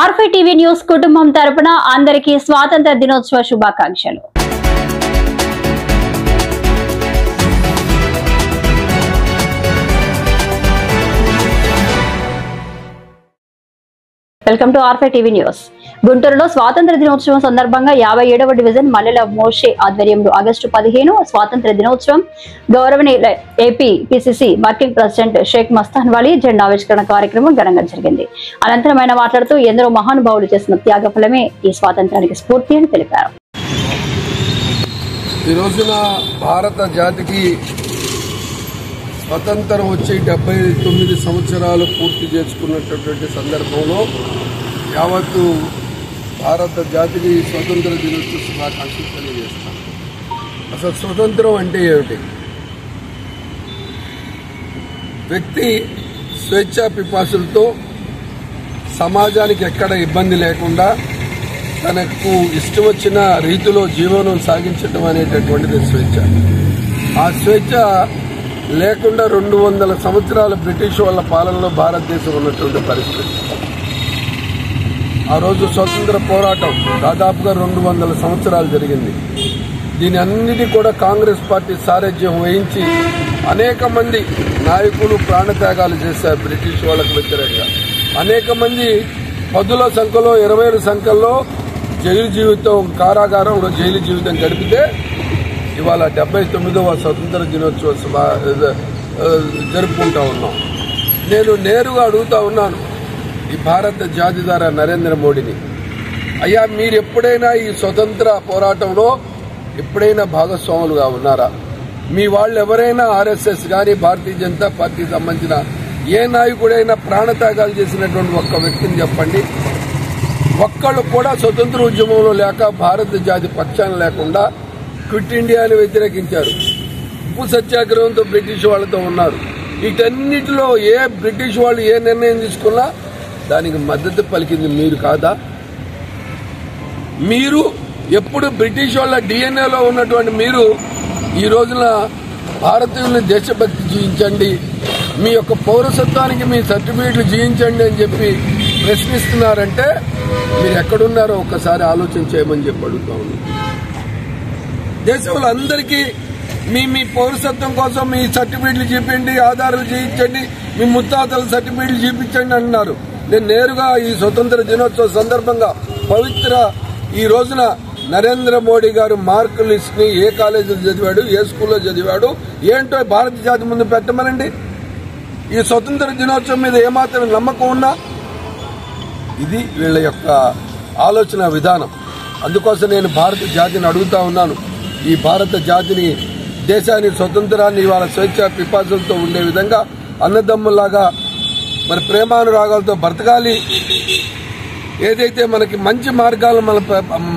R5 TV news కుటుంబం తరపున అందరికీ స్వాతంత్ర దినోత్సవ శుభాకాంక్షలు. Welcome to R5 TV news. గుంటూరులో స్వాతంత్ర దినోత్సవం సందర్భంగా 57వ డివిజన్ మల్లెల మోషే ఆధ్వర్యంలో ఆగస్టు 15 స్వాతంత్ర దినోత్సవం గౌరవనీయుల AP PCC working president Sheikh Mastan Vali జెండా ఆవిష్కరణ కార్యక్రమం ఘనంగా జరిగింది. అనంతరం ఆయన మాట్లాడుతూ ఎందరో మహానుభావులు చేసిన త్యాగ ఫలమే ఈ స్వాతంత్రానికి స్ఫూర్తి అని తెలిపారు. ఈ రోజున భారత జాతికి స్వతంత్రం వచ్చి 79 సంవత్సరాలు పూర్తి చేసుకున్నటువంటి సందర్భంలో యావత్తు భారత జాతికి స్వతంత్ర దినోత్సవ శుభాకాంక్షలు తెలియజేస్తాం. అసలు స్వతంత్రం అంటే ఏమిటి? వ్యక్తి స్వేచ్ఛా పిపాసులతో సమాజానికి ఎక్కడ ఇబ్బంది లేకుండా తనకు ఇష్టం వచ్చిన రీతిలో జీవనం సాగించడం అనేటటువంటిది స్వేచ్ఛ. ఆ స్వేచ్ఛ లేకుండా 200 సంవత్సరాల బ్రిటిష్ వాళ్ళ పాలనలో భారతదేశం ఉన్నటువంటి పరిస్థితి. ఆ రోజు స్వతంత్ర పోరాటం దాదాపుగా 200 సంవత్సరాలు జరిగింది. దీని అన్నిటి కూడా కాంగ్రెస్ పార్టీ సారథ్యం వహించి అనేక మంది నాయకులు ప్రాణత్యాగాలు చేశారు బ్రిటిష్ వాళ్ళకు వ్యతిరేకంగా. అనేక మంది 10ల సంఖ్యలో 20ల సంఖ్యలో జైలు జీవితం, కారాగారంలో జైలు జీవితం గడిపితే ఇవాళ 79వ స్వతంత్ర దినోత్సవ జరుపుకుంటా ఉన్నాం. నేను నేరుగా అడుగుతా ఉన్నాను ఈ భారత జాతిదార నరేంద్ర మోడీని, అయ్యా మీరు ఎప్పుడైనా ఈ స్వతంత్ర పోరాటంలో ఎప్పుడైనా భాగస్వాములుగా ఉన్నారా? మీ వాళ్ళు ఎవరైనా ఆర్ఎస్ఎస్ కానీ భారతీయ జనతా పార్టీకి సంబంధించిన ఏ నాయకుడైనా ప్రాణత్యాగాలు చేసినటువంటి ఒక్క వ్యక్తిని చెప్పండి. ఒక్కళ్ళు కూడా స్వతంత్ర ఉద్యమంలో లేక భారత జాతి పక్షాన లేకుండా క్విట్ ఇండియాని వ్యతిరేకించారు. ఉప్పు సత్యాగ్రహంతో బ్రిటిష్ వాళ్ళతో ఉన్నారు. వీటన్నిటిలో ఏ బ్రిటిష్ వాళ్ళు ఏ నిర్ణయం తీసుకున్నా దానికి మద్దతు పలికింది మీరు కాదా? మీరు ఎప్పుడు బ్రిటిష్ వాళ్ళ డిఎన్ఏలో ఉన్నటువంటి మీరు ఈ రోజున భారతీయుల్ని దేశభక్తి జీవించండి, మీ యొక్క పౌరసత్వానికి మీ సర్టిఫికేట్లు జీవించండి అని చెప్పి ప్రశ్నిస్తున్నారంటే మీరు ఎక్కడున్నారో ఒక్కసారి ఆలోచన చేయమని చెప్పి అడుగుతా ఉన్నాను. దేశంలో అందరికీ మీ పౌరసత్వం కోసం మీ సర్టిఫికేట్లు చూపించండి, ఆధారాలు చేయించండి, మీ ముత్తాతల సర్టిఫికేట్లు చూపించండి అంటున్నారు. నేను నేరుగా ఈ స్వతంత్ర దినోత్సవ సందర్భంగా పవిత్ర ఈ రోజున నరేంద్ర మోడీ గారు మార్క్ లిస్ట్ ని ఏ కాలేజీలో చదివాడు, ఏ స్కూల్లో చదివాడు ఏంటో భారత జాతి ముందు పెట్టమనండి. ఈ స్వతంత్ర దినోత్సవం మీద ఏమాత్రం నమ్మకం ఉన్నా ఇది వీళ్ళ యొక్క ఆలోచన విధానం. అందుకోసం నేను భారత జాతిని అడుగుతా ఉన్నాను, ఈ భారత జాతిని దేశాన్ని స్వతంత్రాన్ని ఇవాళ స్వేచ్ఛ పిపాసులతో ఉండే విధంగా అన్నదమ్ములాగా మరి ప్రేమానురాగాలతో బ్రతకాలి. ఏదైతే మనకి మంచి మార్గాలను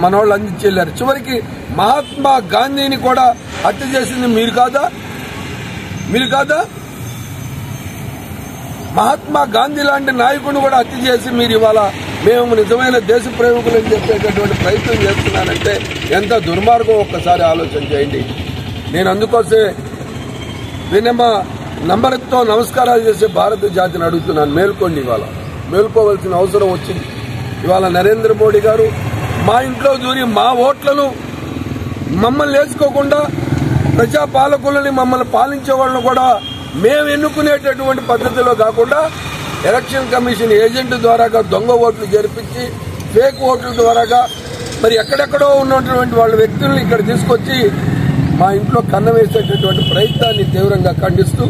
మన వాళ్ళు అందించేళ్ళారు. చివరికి మహాత్మా గాంధీని కూడా హత్య చేసింది మీరు కాదా? మహాత్మా గాంధీ లాంటి నాయకుడిని కూడా హత్య చేసి మీరు ఇవాళ మేము నిజమైన దేశ ప్రేమికులని చెప్పేటటువంటి ప్రయత్నం చేస్తున్నానంటే ఎంత దుర్మార్గం ఒక్కసారి ఆలోచన చేయండి. నేను అందుకోసమే వినమ నమ్మకంతో నమస్కారాలు చేసే భారత జాతిని అడుగుతున్నాను, మేల్కోండి. ఇవాళ మేల్కోవాల్సిన అవసరం వచ్చింది. ఇవాళ నరేంద్ర మోడీ గారు మా ఇంట్లో దూరి మా ఓట్లను మమ్మల్ని వేసుకోకుండా ప్రజాపాలకులని మమ్మల్ని పాలించే వాళ్ళని కూడా మేము ఎన్నుకునేటటువంటి పద్ధతిలో కాకుండా ఎలక్షన్ కమిషన్ ఏజెంట్ ద్వారాగా దొంగ ఓట్లు జరిపించి ఫేక్ ఓట్ల ద్వారాగా మరి ఎక్కడెక్కడో ఉన్నటువంటి వాళ్ళ వ్యక్తులను ఇక్కడ తీసుకొచ్చి మా ఇంట్లో కన్న వేసేటటువంటి ప్రయత్నాన్ని తీవ్రంగా ఖండిస్తూ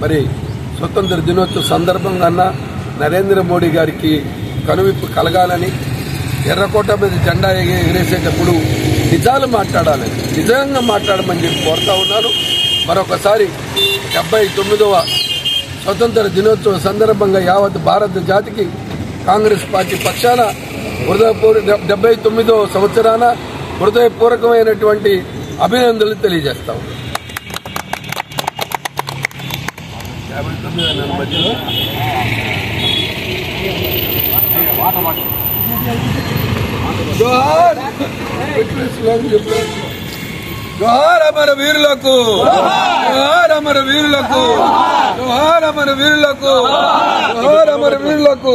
మరి స్వతంత్ర దినోత్సవ సందర్భంగా నరేంద్ర మోడీ గారికి కనువిప్పు కలగాలని, ఎర్రకోట మీద జెండా ఎగరేసేటప్పుడు నిజాలు మాట్లాడాలని, నిజంగా మాట్లాడమని చెప్పి కోరుతా ఉన్నాను. మరొకసారి 79వ స్వతంత్ర దినోత్సవ సందర్భంగా యావత్ భారత జాతికి కాంగ్రెస్ పార్టీ పక్షాన 79వ సంవత్సరాన హృదయపూర్వకమైనటువంటి అభినందనలు తెలియజేస్తాం. జోహార్ జోహార్ అమర వీరులకు, జోహార్ అమర వీరులకు, జోహార్ అమర వీరులకు, జోహార్ అమర వీరులకు.